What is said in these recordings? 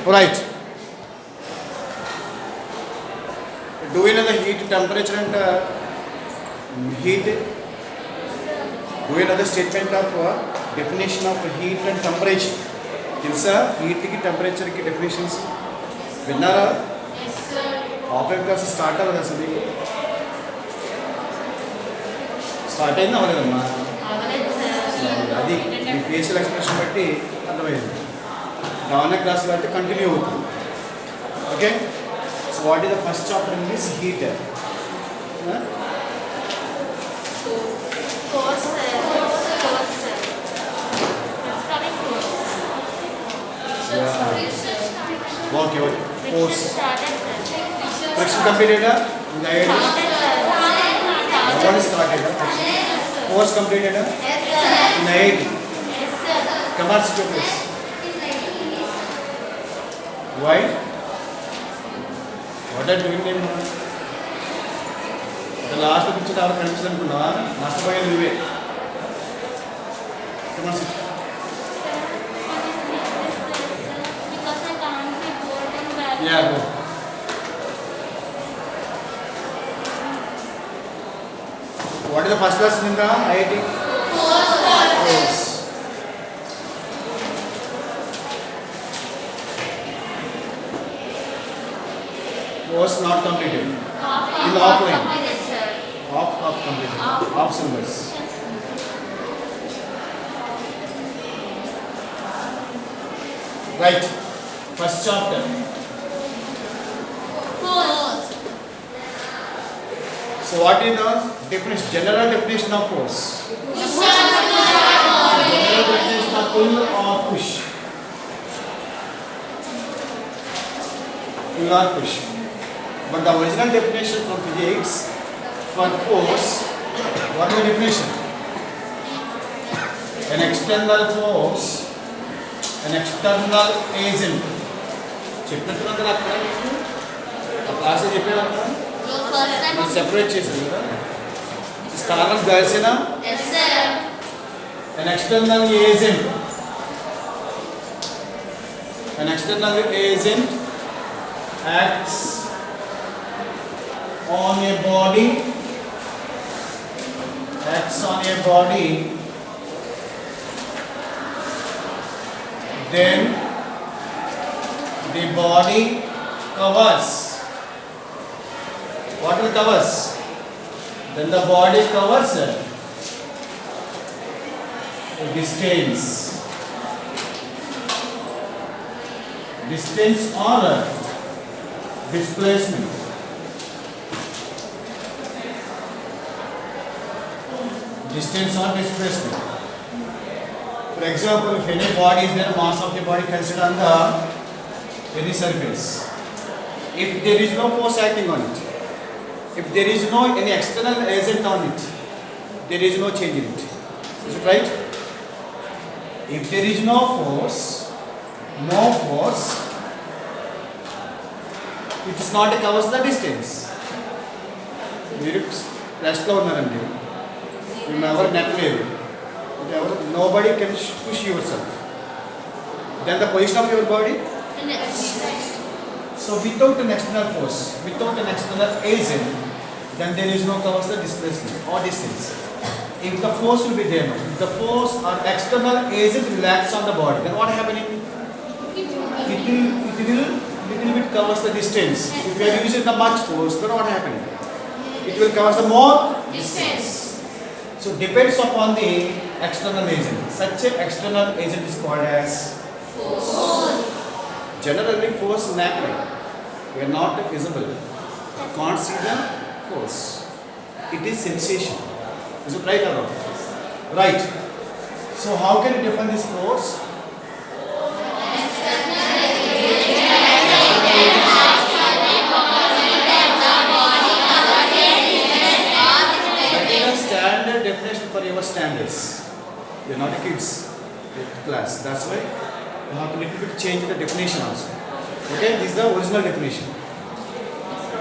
Right. Do we know the heat, temperature and heat? Do we know the statement of definition of heat and temperature? తెలుసా హీట్కి టెంపరేచర్కి definitions విన్నారా? Offline class start అవ్వదు అసలు మీకు start అయింది అవ్వలేదమ్మా అది మీ facial expression బట్టి అర్థమైంది ఆన్లైన్ క్లాస్ బట్టి కంటిన్యూ అవుతుంది okay so what is the first chapter in this heat okay okay force friction completed started force completed in 80 capacity of this why what are doing in the last picture our condition kunna nastapayadu ive capacity yeah go what is the first lesson in the IIT force force not completed in the offline off completed off syllabus right first chapter force so what is the definition general definition of force pull or push pull or push but the original definition from physics for force what is the definition an external force an external agent చెప్పినట్టున్నా కదా అక్కడ ఆ class చెప్పాను అక్కడ మనం separate చేసాం కదా స్థానం కలిసిన an external agent acts on a body then the body covers what will covers then the body covers distance or displacement for example if any body is there mass of the body considered on the any surface if there is no force acting on it if there is no any external agent on it there is no change in it is it right if there is no force it is not covers the distance మీరు రెస్ట్లో ఉన్నారండి మేము ఎవరు నెట్టలేదు nobody can push yourself then the position of your body so without an external force without an external agent then there is no covers the displacement or distance if the force will be there now if the force or external agent will act on the body then what happening it will little bit covers the distance if you are using the much force then what happening it will cover the more distance so depends upon the external agent such an external agent is called as force generally force naked we are not visible can't see the force it is sensation is it right or wrong right so how can you define this force standard definition for your standards you are not a kids class that's why you have to little bit change the definition also okay this is the original definition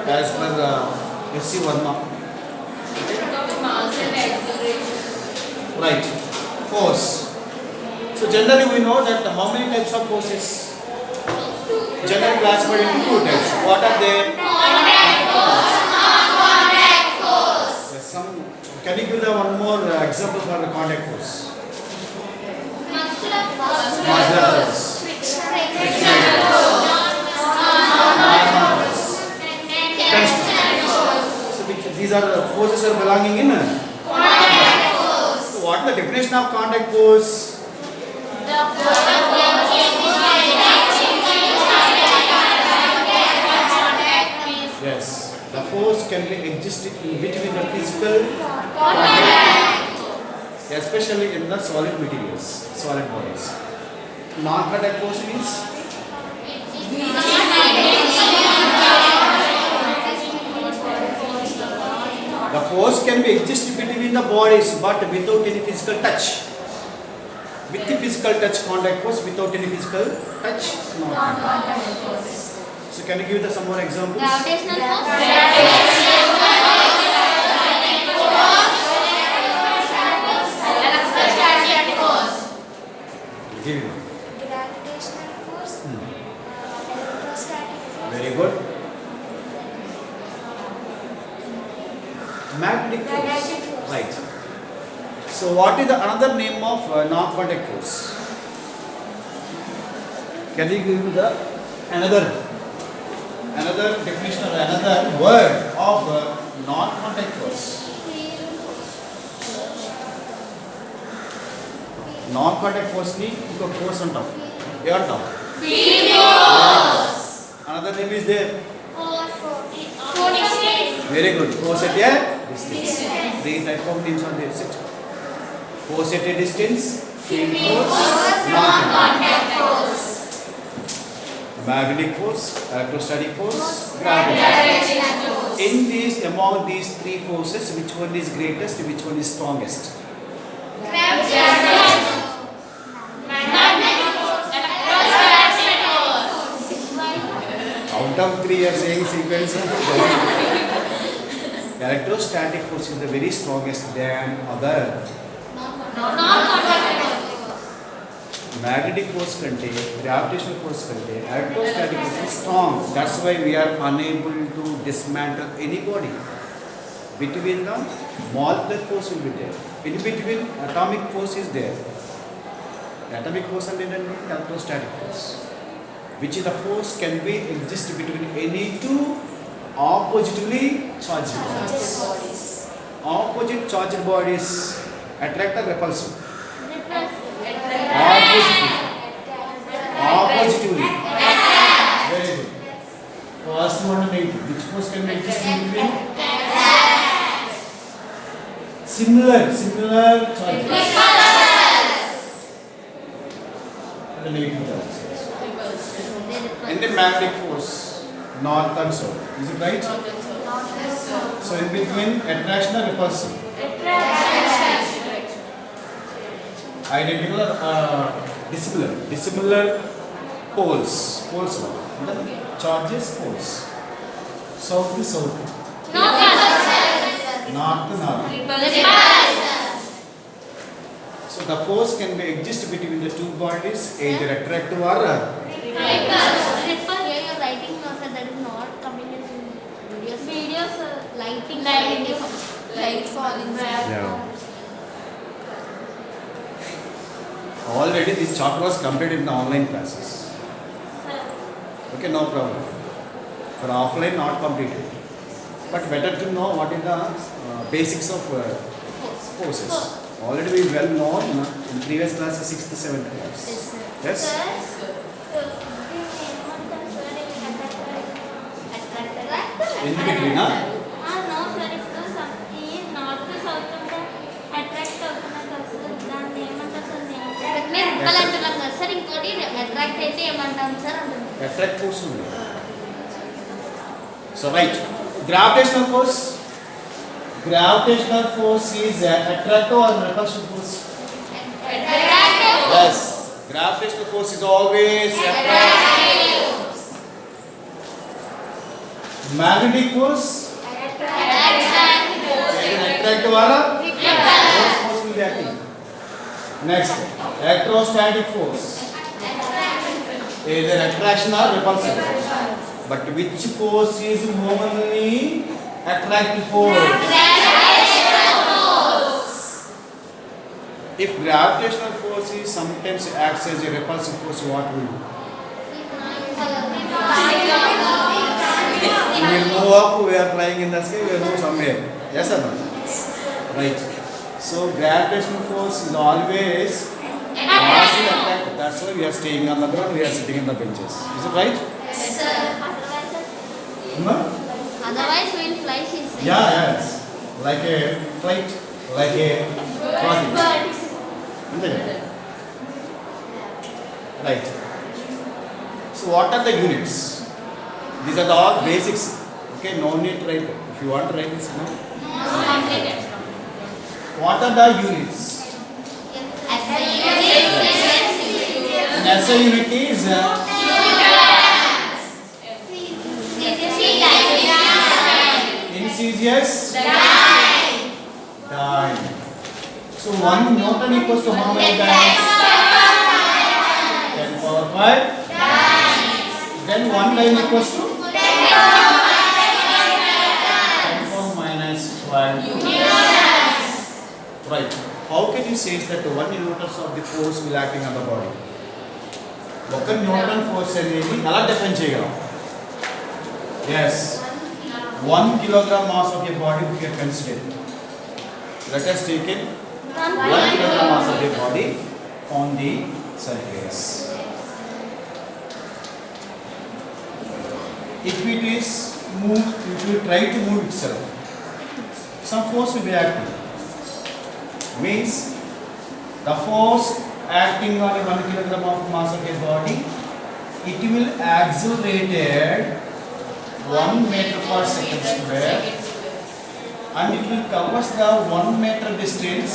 as per S.C. Verma right force so generally we know that how many types of forces generally classified into two types. What are they? Yes, some. Can you give the one more example for the contact force? Muscular force. Muscular force. So these are the forces are belonging in. So what is the definition of contact force? Yes, the force can be existing between the physical contact, especially in the solid materials, solid bodies. Non-contact force means the force can be exist between the bodies, but without any physical touch. With the physical touch, contact force. Without any physical touch, non-contact force. So can you give the some more examples? Gravitational force. Electrostatic force. Give me. Gravitational force, electrostatic force, Very good. Magnetic force. Magnetic force. Right. So what is the another name of non-contact force? Can you give me the another definition or another word of non-contact force? Non-contact force ni inko force antam. Evantam? Another name is there. Very good. Force at a distance. Three type of names are there. Sit. Force at a distance, field force, non-contact force. Magnetic force, electrostatic force, gravitational force. In these, among these three forces, which one is greatest? Which one is strongest? Out of three, you are saying sequence. Electrostatic force is the very strongest than other. Magnetic force contain, gravitational force contain, electrostatic force is strong. That's why we are unable to dismantle any body. Between the molecular force will be there. In between, atomic force is there. Atomic force and electrostatic force, which is the force can be exist between any two oppositely charged bodies. Opposite charged bodies attract or repulsive? Oppositively. Very good. First one and negative. Which force can be exist in between? Similar charges. And the negative charges. And the magnetic force, north and south. Is it right? So in between, attraction or repulsion? Identical or dissimilar? Dissimilar poles. Poles. Then charges, poles. South to south. North to north. So the force can be exist between the two bodies, either attractive or Light falling. Already this chapter was completed in the online classes. Okay, no problem. For offline, not completed. But better to know what is the basics of forces. Already we well known in previous classes, 6th to 7th class. Yes? In between, huh? Attract force only. So right, gravitational force. Gravitational force is attractive or repulsive force? Yes. Gravitational force is always attractive. Magnetic force? Attractive or both force will be acting. Next, electrostatic force. Either attraction or repulsion. But which force is commonly attractive force? If gravitational force is sometimes acts as a repulsive force, what will do? We will move up, we are flying in the sky, we will move somewhere. Yes or no? Right. So gravitational force is always massive attract. That's why we are staying on the ground, we are sitting in the benches. Is it right? Yes, sir. No? Otherwise, we will fly his. Yeah, yes. Like a flight, like a rocket. Isn't it? Right. So what are the units? These are the all basics. Okay, no need to write. If you want to write this, no. What are the units? An SI unit is insidious dyne. So 1 Newton equals to how many dynes? 10 power 5. Then 1 dyne equals to 10 power minus 12. Right. How can you say that 1 newtons of the force will acting on the body? 1 Newton force అనేది ఎలా define చేయగలం? Yes. 1 kilogram mass of your body if you are considering. Let us take it 1 kilogram mass of your body on the surface. If it is moved, it will try to move itself. Some force will be acting. Means the force acting on a 1 kilogram of mass of your body, it will accelerated 1 meter per second square, and it will cover the 1 meter distance.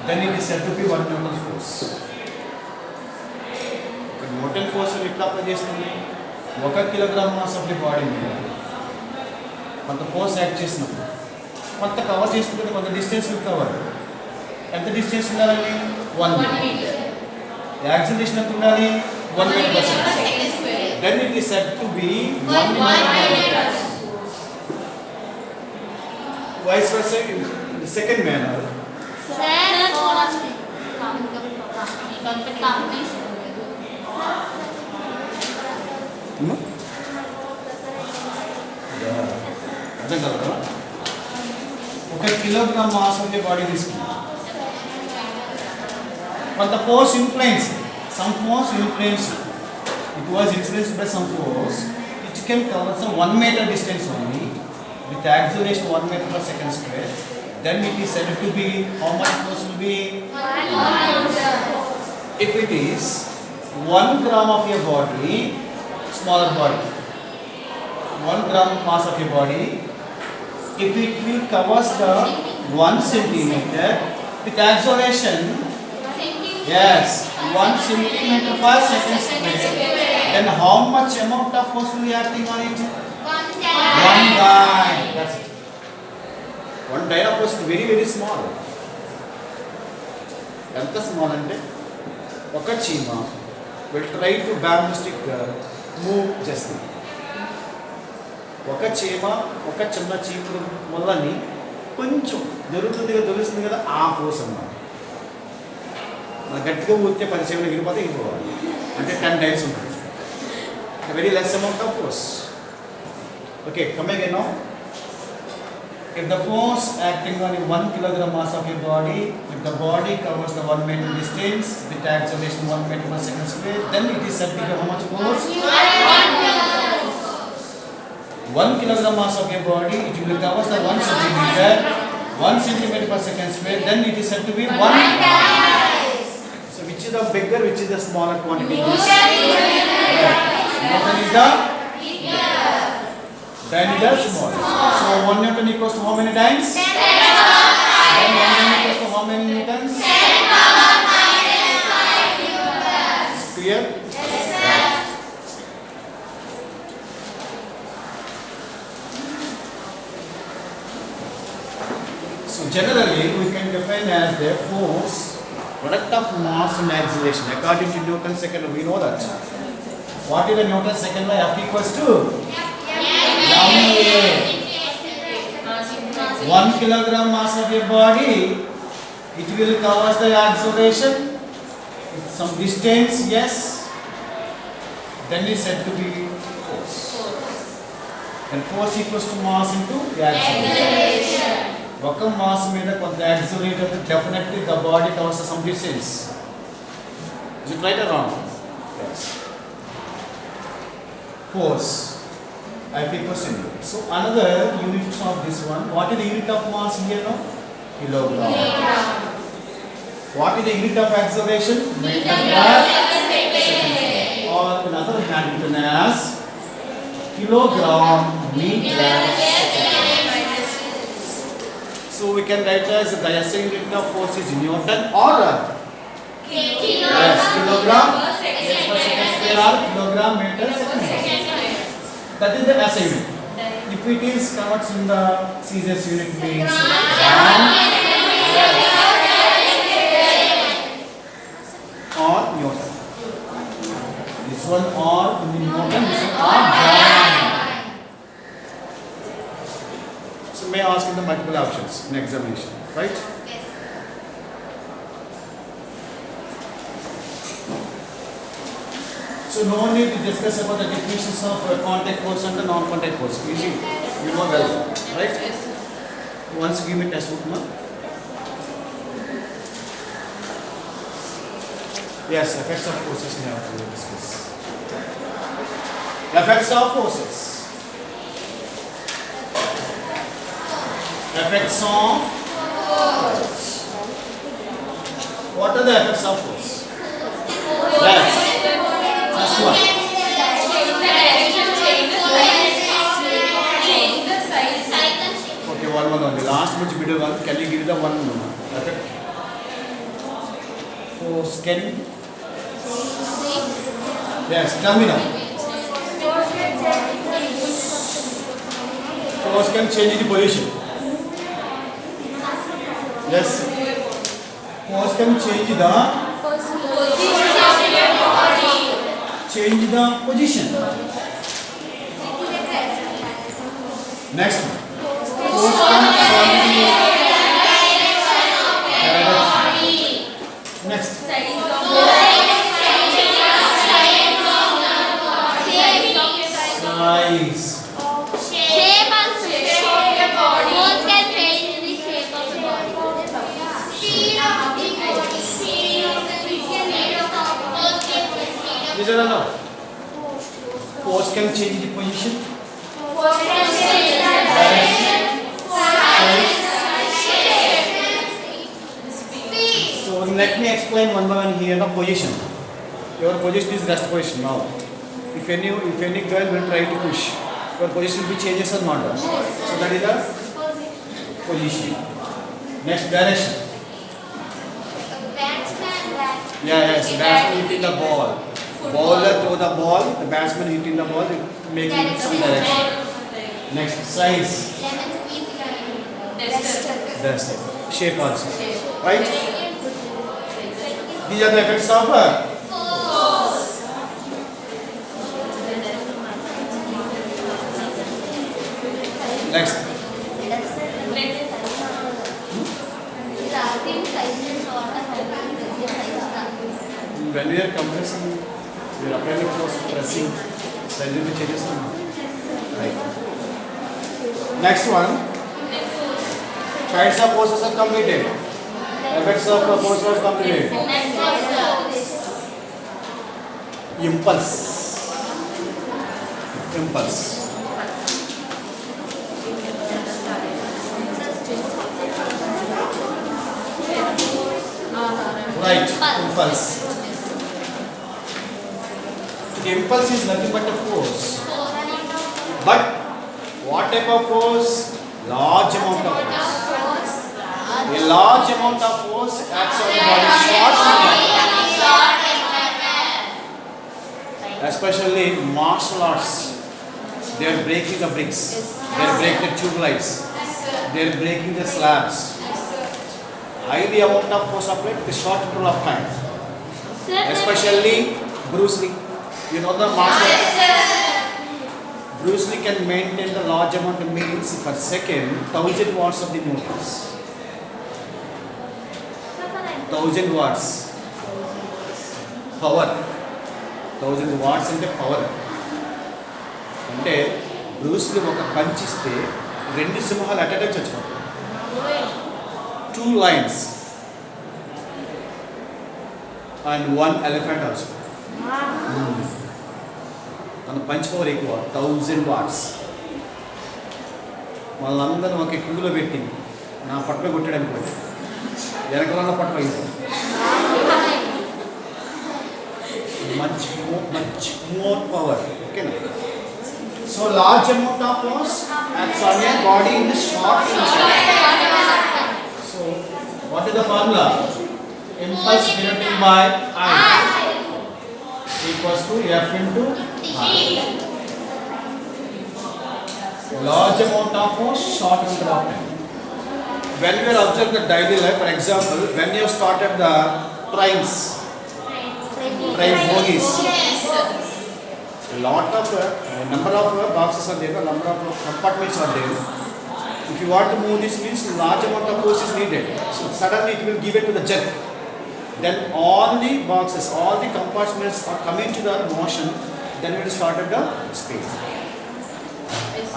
Then it is said to be 1 Newton force. Newton force ఎట్లా apply చేస్తుంది? 1 kilogram mass of the body మీద కొంత force act చేసినప్పుడు కొంత cover చేస్తుంది, కొంత distance will cover. ఎంత distance ఉండాలండి? 1 మీటర్. యాక్సిలరేషన్ ఎంత ఉండాలి? 1 metre per second. Then it is said to be 1 meter. Vice versa in the second manner. అర్థం కదా? 1 kilogram mass of the body తీసుకుంటాం. కొంత force influence, some force influence. It was influenced by some force which can cover some 1 meter distance only with acceleration 1 meter per second square. Then it is said to be how much force will be? 1 if it is 1 gram of your body, smaller body, 1 gram mass of your body, if it will covers the 1 centimeter with acceleration, yes, 1 centimeter per second square, then how much amount of force will be acting on it? 1 dyne. That's it. 1 dyne of force is very very small. ఎంత small అంటే ఒక చీమ will try to bamboo move చేస్తుంది. ఒక చీమ ఒక చిన్న చీపురు వల్లని కొంచెం జరుగుతుంది కదా, తెలుస్తుంది కదా, ఆ ఫోర్స్ అన్నమాట. మన గట్టిగా ఊరితే 10 చీమలు ఎగిరిపోతే ఎగిరిపోవాలి అంటే 10 టైమ్స్ ఉంటుంది. Very less amount of force. Okay, come again now. If the force acting on a 1 kilogram mass of your body, if the body covers the 1 meter distance with acceleration 1 meter per second square, then it is said to be how much force? 1 kilogram mass of your body, it will cover the 1 centimeter, 1 centimeter per second square, then it is said to be 1 dyne. So which is the bigger, which is the smaller quantity? Newton is the dyne is the smaller. So 1 Newton equals to how many dynes? 10 then 1 dyne equals to how many newtons? 10 power minus 5 newtons. Clear? Yes, sir. So generally we can define as the force product of mass and acceleration according to Newton's second law. We know that What is the Newton's second law? F equals to MA. 1 kilogram mass of your body, it will cover the acceleration with some distance, yes. Then is said to be force. And force equals to mass into the acceleration. ఒక mass మీద కొంత accelerate అయితే definitely the body covers some distance. Is it right or wrong? Yes. Force. I equals to. So another unit of this one. What is the unit of mass here now? Kilogram. What is the unit of acceleration? Meter per second. Or in other hand written as kilogram meter second. So we can write as the SI unit of force is Newton or yes, kilogram per second square or kilogram meter second. That is the SI unit. If it is converts in the Caesar's unit means or Newton. This one or Newton, this one or gram. So may I ask in the multiple options in examination, right? So no need to discuss about the definitions of contact force and the non-contact force. Easy, you know well, right? Once give me test book, no? Yes, effects of forces we have to discuss. Effects of forces. Effects of force. What are the effects of force? Yes. First one. Okay, one only. Last much middle one. Can you give the one effect? Force can. Yes, tell me now. Force can change the position. Yes. Force can change the position. Next one. Force can change the direction. Next. Size. Shape also. Force can change the shape of the body. These are enough. Force can change the position. Direction. So let me explain one by one here the position. Your position is rest position now. If any girl will try to push, your position will be changes or not. So that is the position. Next, direction. Yes, batsman hitting the ball. Bowler throw the ball, the batsman hitting the ball, making some direction. Next, size. That's it. Shape also. Right? These are the effects of next. When we are compressing, we are applying force pressing, size will be changes or not? Right. Next one. Kinds of forces are completed. Effects of force was completed. Impulse. Impulse. Right. Impulse. The impulse is nothing but a force. But what type of force? Large amount of force. A large amount of force acts on the body short. Especially martial arts. They are breaking the bricks. They are breaking the tube lights. They are breaking the slabs. Highly amount of force applied with a short interval of time. Especially Bruce Lee. You know the master. Bruce Lee can maintain the large amount of meals per second, 1000 watts of the motors. 1000 watts. Power. 1000 watts into power. అంటే Bruce Lee ఒక punch ఇస్తే 2 సింహాలు attack చచ్చిపోతాయి. 2 lions and 1 elephant also. మన punch power ఎక్కువ 1000 watts. వాళ్ళందరూ ఒక క్యూలో పెట్టి నా పట్ల కొట్టడానికి పోయి వెనకాల పట్ల అయింది. much more power. Okay. So large amount of force acts on your body in a short time. So what is the formula? Impulse denoted by I equals to F into I. Large amount of force, short amount of time. When we are observing the daily life, for example, when you started the trains, train bogies, lot of number of boxes are there, number of compartments are there. If you want to move this means large amount of force is needed. So suddenly it will give it to the jerk. Then all the boxes, all the compartments are coming to the motion. Then we will start at the speed.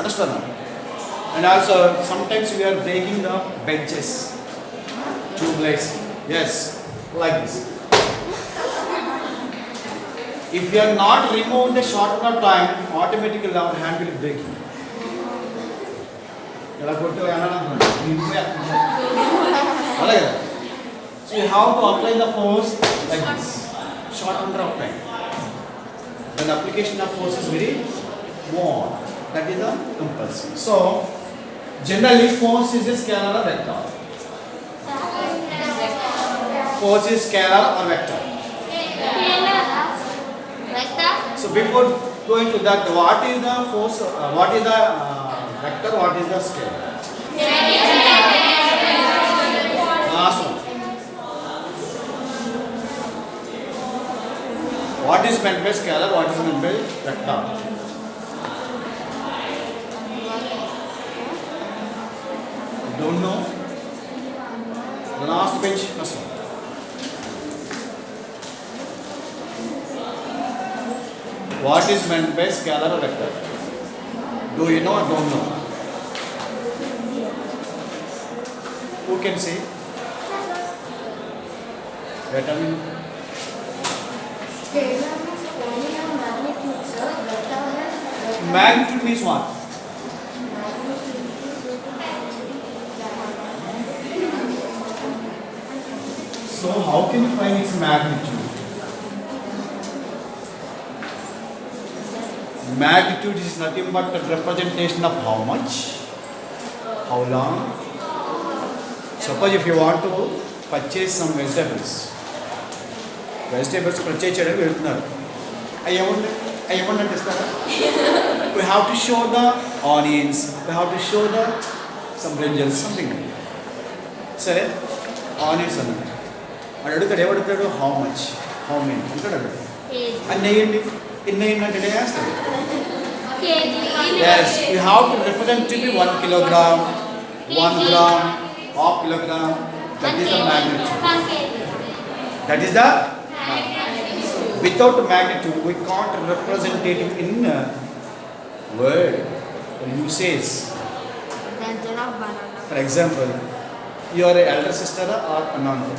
Understand? And also sometimes we are breaking the benches, tubeless. Yes, like this. If we are not removing the short amount of time, automatically our hand will break. So you have to apply the force like this, short amount of time. Then the application of force is very more. That is the compulsory. So generally force is a scalar or vector. Force is scalar or vector. So before going to that, what is the force? What is the vector? What is the scalar? Last one. What is meant by scalar? What is meant by vector? Don't know. The last page, first one. What is meant by scalar or vector? Do you know or don't know? Who can say? Vector means magnitude means what? So how can you find its magnitude? Magnitude is nothing but a representation of how much, how long. Suppose if you want to purchase some vegetables purchase చేయడం వెళ్తున్నారు. అవి ఏమన్నా ఇస్తారా? We have to show the onions, we have to show the some brinjals, something like that. సరే onions అన్నాడు. వాడు అడుగుతాడు, ఏమడుగుతాడు? How much, how many అంటాడు. అన్నీ వేయండి, ఎన్ని వేయండి అంటే వేస్తాడు. Yes, you have to represent to be 1 kilogram, 1 gram, half kilogram. That is the magnitude. That is the magnitude. Without magnitude, we can't represent it in word or usage. For example, you are an elder sister or another.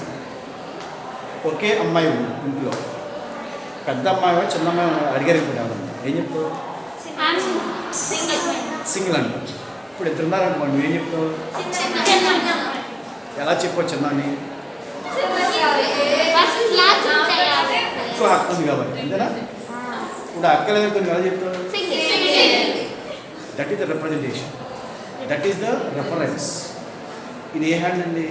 Okay, అమ్మాయి ఇంట్లో పెద్ద అమ్మాయి చిన్న అమ్మాయి అడిగారు. ఇప్పుడు ఏం చెప్తావు? సింగిల్ అంట. ఇప్పుడు ఇద్దరు ఉన్నారనుకోండి, ఏం చెప్తావు? ఎలా చెప్పవచ్చు చిన్నని? ఇంకో అక్క ఉంది కాబట్టి అంతేనా? ఇప్పుడు అక్క లేదు కొన్ని ఎలా చెప్తావు? That is the representation, that is the reference. ఇది ఏ హ్యాండ్ అండి?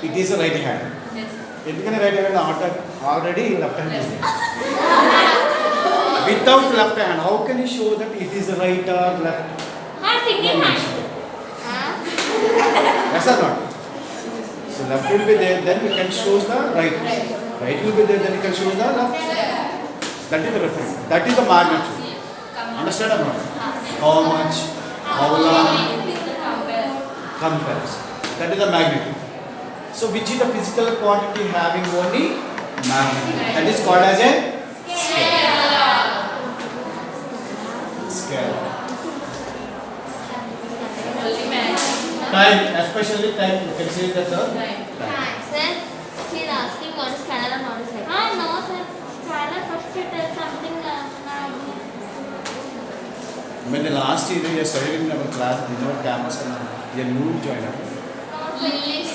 It is right hand. ఎందుకని right hand? Already left hand is there. Without left hand, how can you show that it is right or left? Single hand. Yes or not? So left will be there, then we can choose the right. Right will be there, then we can choose the left. That is the reference. That is the magnitude. Understand or not? How much? How long? Compares. That is the magnitude. So which is the physical quantity having only magnitude? That is called as a scalar. Time, especially time. You can say that the time. Sir, she is asking what is scalar and what is vector. No, sir. Scalar first it is something. When the last year you studied in our class, in our campus, and you are new joiner. English.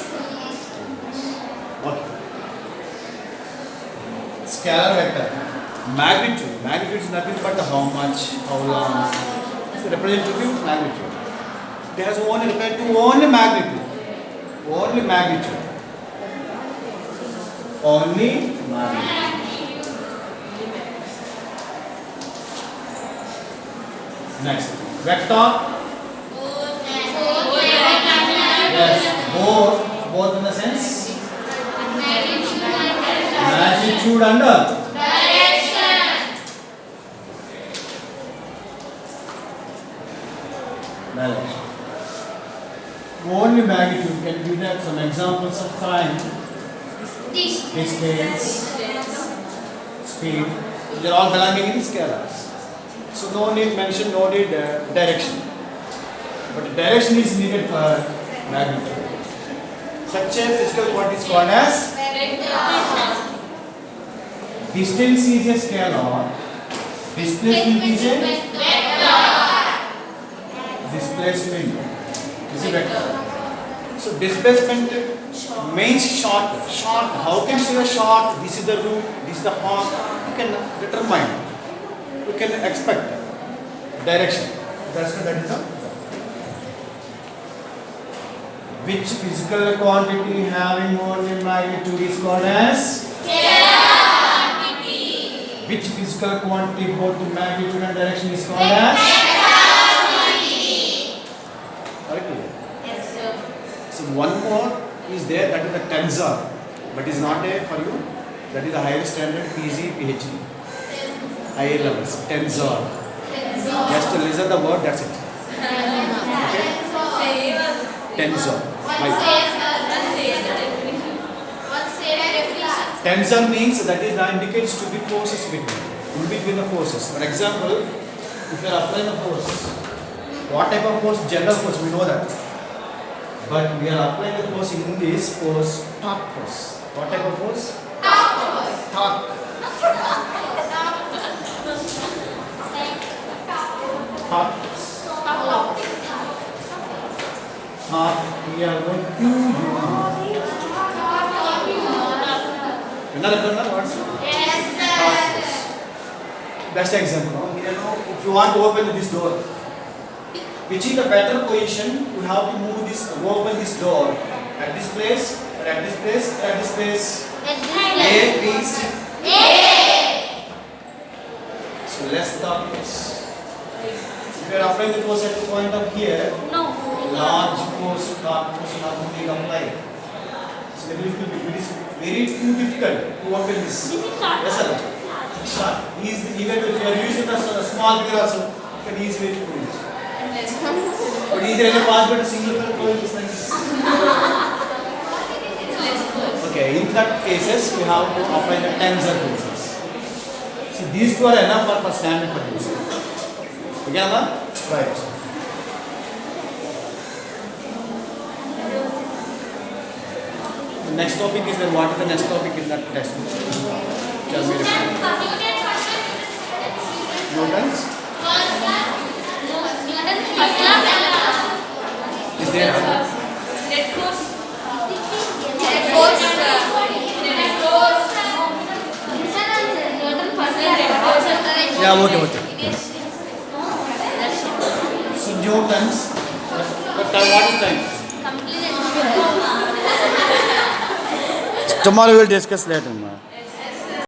What? Scalar vector. Magnitude. Magnitude is nothing but the how much, how long. It's a representative magnitude. It has only referred to only magnitude. Only magnitude. Only magnitude. Next. Vector. Yes. Both in the sense. Magnitude and direction. Only magnitude. Can give that some examples of time, distance, speed. They are all belonging in scalars. So no need mention, no need direction. But direction is needed for magnitude. Such a physical quantity is called as distance is a scalar. Displacement is a displacement is a vector. So displacement means short. How can you say a short? This is the root, this is the path. You can determine. You can expect direction. That is the which physical quantity having only magnitude is called as which physical quantity both the magnitude and direction is called as Yes, sir. So one more is there, that is the tensor, but is not there for you. That is the higher standard PG, PhD. Higher levels, tensor. Just to listen the word, that's it. Okay? Tensor. Tensor means that is the indicates to be forces between the forces. For example, if you are applying a force, what type of force? General force, we know that. But we are applying the force in this force, torque force. What type of force? Torque. Torque force. We are going to what's Yes, torque force. Best example. Here, if you want to open this door, which is the better position, you have to move this, open this door at this place, or at this place, or at this place. A, B, C. So let's start this. If you are applying the force at the point of here, large force, torque force, you have to take apply. So it will be very too difficult to open this. Yes, sir. Short. Even if you are using a small figure also, you can easily do it. But is there any possible to single figure going this like this? Okay, in that cases we have to apply the tensor forces. So these two are enough for standard for this. Okay, Amma? Right. The next topic is then what is the next topic in that test? Tell me. Newton's? Is there? Yeah, okay. So Newton's, what is time? Tomorrow we will discuss later.